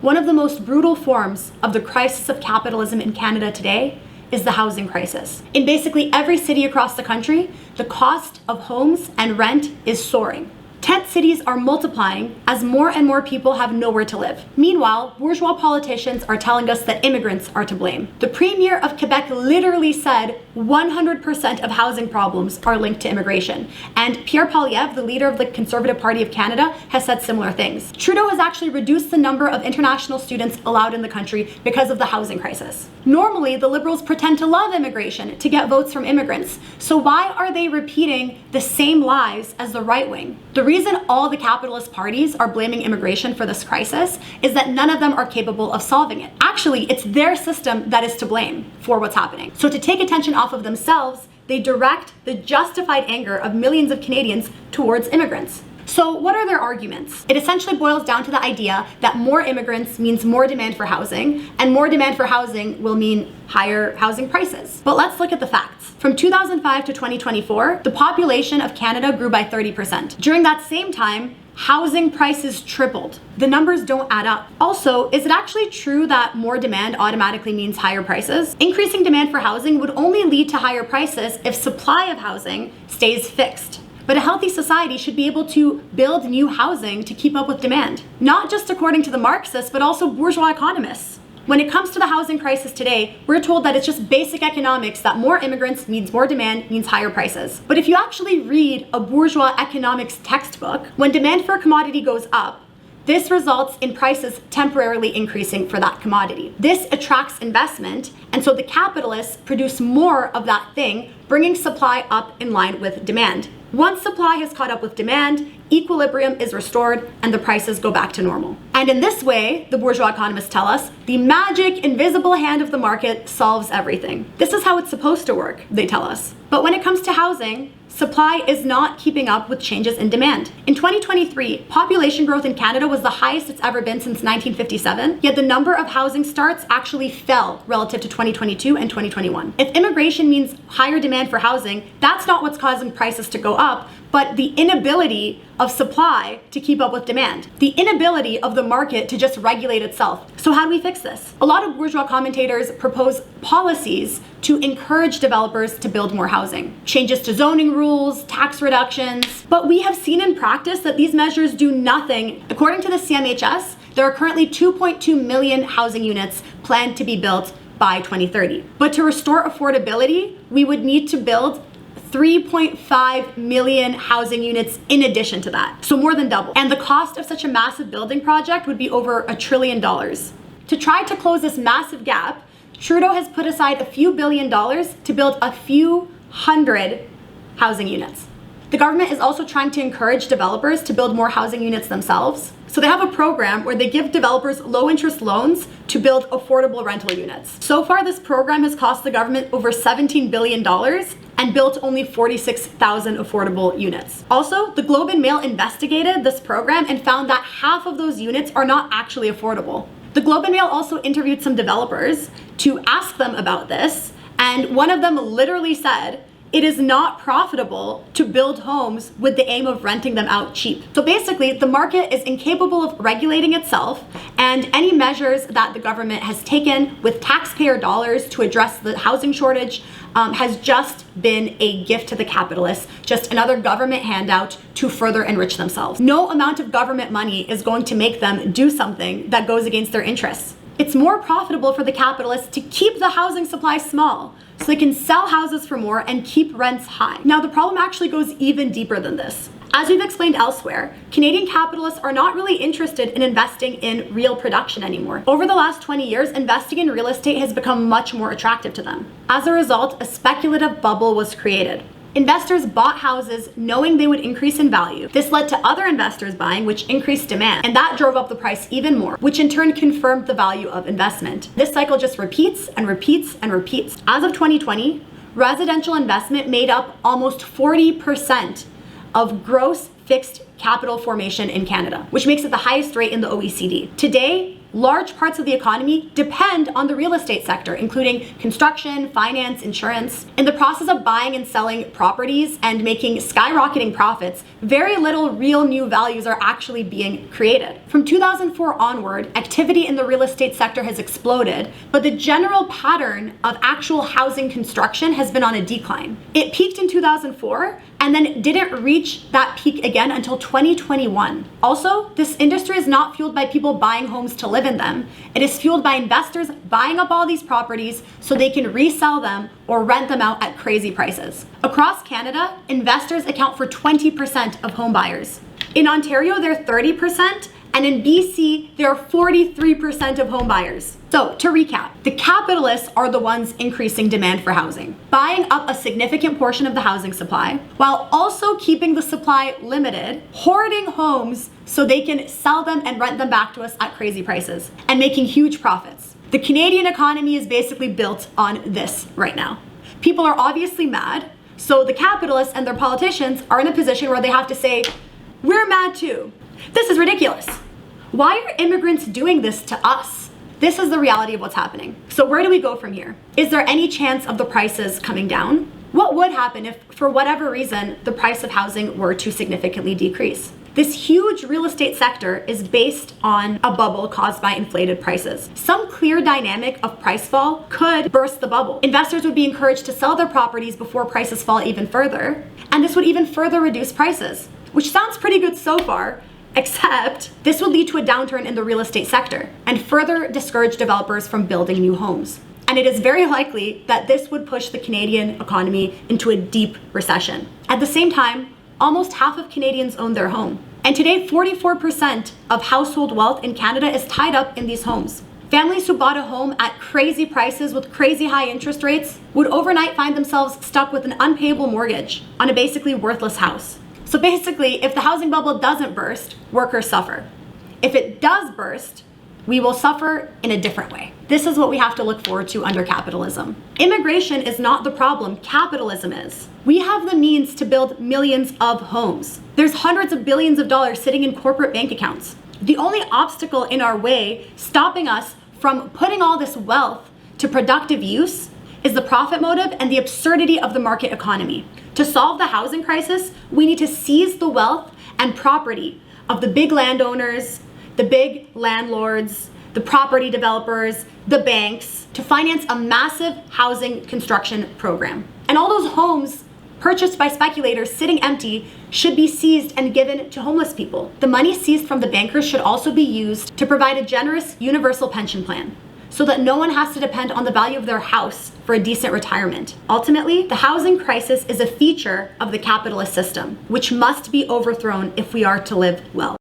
One of the most brutal forms of the crisis of capitalism in Canada today is the housing crisis. In basically every city across the country, the cost of homes and rent is soaring. Tent cities are multiplying as more and more people have nowhere to live. Meanwhile, bourgeois politicians are telling us that immigrants are to blame. The Premier of Quebec literally said 100% of housing problems are linked to immigration. And Pierre Poilievre, the leader of the Conservative Party of Canada, has said similar things. Trudeau has actually reduced the number of international students allowed in the country because of the housing crisis. Normally, the Liberals pretend to love immigration to get votes from immigrants. So why are they repeating the same lies as the right wing? The reason all the capitalist parties are blaming immigration for this crisis is that none of them are capable of solving it. Actually, it's their system that is to blame for what's happening. So to take attention off of themselves, they direct the justified anger of millions of Canadians towards immigrants. So what are their arguments? It essentially boils down to the idea that more immigrants means more demand for housing, and more demand for housing will mean higher housing prices. But let's look at the facts. From 2005 to 2024, the population of Canada grew by 30%. During that same time, housing prices tripled. The numbers don't add up. Also, is it actually true that more demand automatically means higher prices? Increasing demand for housing would only lead to higher prices if supply of housing stays fixed. But a healthy society should be able to build new housing to keep up with demand. Not just according to the Marxists, but also bourgeois economists. When it comes to the housing crisis today, we're told that it's just basic economics that more immigrants means more demand means higher prices. But if you actually read a bourgeois economics textbook, when demand for a commodity goes up, this results in prices temporarily increasing for that commodity. This attracts investment, and so the capitalists produce more of that thing, bringing supply up in line with demand. Once supply has caught up with demand, equilibrium is restored and the prices go back to normal. And in this way, the bourgeois economists tell us, the magic invisible hand of the market solves everything. This is how it's supposed to work, they tell us. But when it comes to housing, supply is not keeping up with changes in demand. In 2023, population growth in Canada was the highest it's ever been since 1957, yet the number of housing starts actually fell relative to 2022 and 2021. If immigration means higher demand for housing, that's not what's causing prices to go up, but the inability of supply to keep up with demand. The inability of the market to just regulate itself. So how do we fix this? A lot of bourgeois commentators propose policies to encourage developers to build more housing. Changes to zoning rules, tax reductions. But we have seen in practice that these measures do nothing. According to the CMHS, there are currently 2.2 million housing units planned to be built by 2030. But to restore affordability, we would need to build 3.5 million housing units in addition to that. So more than double. And the cost of such a massive building project would be over $1 trillion. To try to close this massive gap, Trudeau has put aside a few $billion to build a few hundred housing units. The government is also trying to encourage developers to build more housing units themselves. So they have a program where they give developers low-interest loans to build affordable rental units. So far, this program has cost the government over $17 billion and built only 46,000 affordable units. Also, the Globe and Mail investigated this program and found that half of those units are not actually affordable. The Globe and Mail also interviewed some developers to ask them about this, and one of them literally said, it is not profitable to build homes with the aim of renting them out cheap. So basically, the market is incapable of regulating itself, and any measures that the government has taken with taxpayer dollars to address the housing shortage has just been a gift to the capitalists, just another government handout to further enrich themselves. No amount of government money is going to make them do something that goes against their interests. It's more profitable for the capitalists to keep the housing supply small, so they can sell houses for more and keep rents high. Now, the problem actually goes even deeper than this. As we've explained elsewhere, Canadian capitalists are not really interested in investing in real production anymore. Over the last 20 years, investing in real estate has become much more attractive to them. As a result, a speculative bubble was created. Investors bought houses knowing they would increase in value. This led to other investors buying, which increased demand, and that drove up the price even more, which in turn confirmed the value of investment. This cycle just repeats and repeats and repeats. As of 2020, residential investment made up almost 40% of gross fixed capital formation in Canada, which makes it the highest rate in the OECD. Today, large parts of the economy depend on the real estate sector, including construction, finance, insurance. In the process of buying and selling properties and making skyrocketing profits, very little real new values are actually being created. From 2004 onward, activity in the real estate sector has exploded, but the general pattern of actual housing construction has been on a decline. It peaked in 2004 and then didn't reach that peak again until 2021. Also, this industry is not fueled by people buying homes to live in them. It is fueled by investors buying up all these properties so they can resell them or rent them out at crazy prices. Across Canada, investors account for 20% of home buyers. In Ontario, they're 30%, and in BC, there are 43% of home buyers. So to recap, the capitalists are the ones increasing demand for housing, buying up a significant portion of the housing supply, while also keeping the supply limited, hoarding homes so they can sell them and rent them back to us at crazy prices, and making huge profits. The Canadian economy is basically built on this right now. People are obviously mad, so the capitalists and their politicians are in a position where they have to say, we're mad too. This is ridiculous. Why are immigrants doing this to us? This is the reality of what's happening. So where do we go from here? Is there any chance of the prices coming down? What would happen if, for whatever reason, the price of housing were to significantly decrease? This huge real estate sector is based on a bubble caused by inflated prices. Some clear dynamic of price fall could burst the bubble. Investors would be encouraged to sell their properties before prices fall even further, and this would even further reduce prices, which sounds pretty good so far, except this would lead to a downturn in the real estate sector and further discourage developers from building new homes. And it is very likely that this would push the Canadian economy into a deep recession. At the same time, almost half of Canadians own their home. And today, 44% of household wealth in Canada is tied up in these homes. Families who bought a home at crazy prices with crazy high interest rates would overnight find themselves stuck with an unpayable mortgage on a basically worthless house. So basically, if the housing bubble doesn't burst, workers suffer. If it does burst, we will suffer in a different way. This is what we have to look forward to under capitalism. Immigration is not the problem, capitalism is. We have the means to build millions of homes. There's hundreds of billions of dollars sitting in corporate bank accounts. The only obstacle in our way, stopping us from putting all this wealth to productive use, is the profit motive and the absurdity of the market economy. To solve the housing crisis, we need to seize the wealth and property of the big landowners, the big landlords, the property developers, the banks, to finance a massive housing construction program. And all those homes purchased by speculators sitting empty should be seized and given to homeless people. The money seized from the bankers should also be used to provide a generous universal pension plan, so that no one has to depend on the value of their house for a decent retirement. Ultimately, the housing crisis is a feature of the capitalist system, which must be overthrown if we are to live well.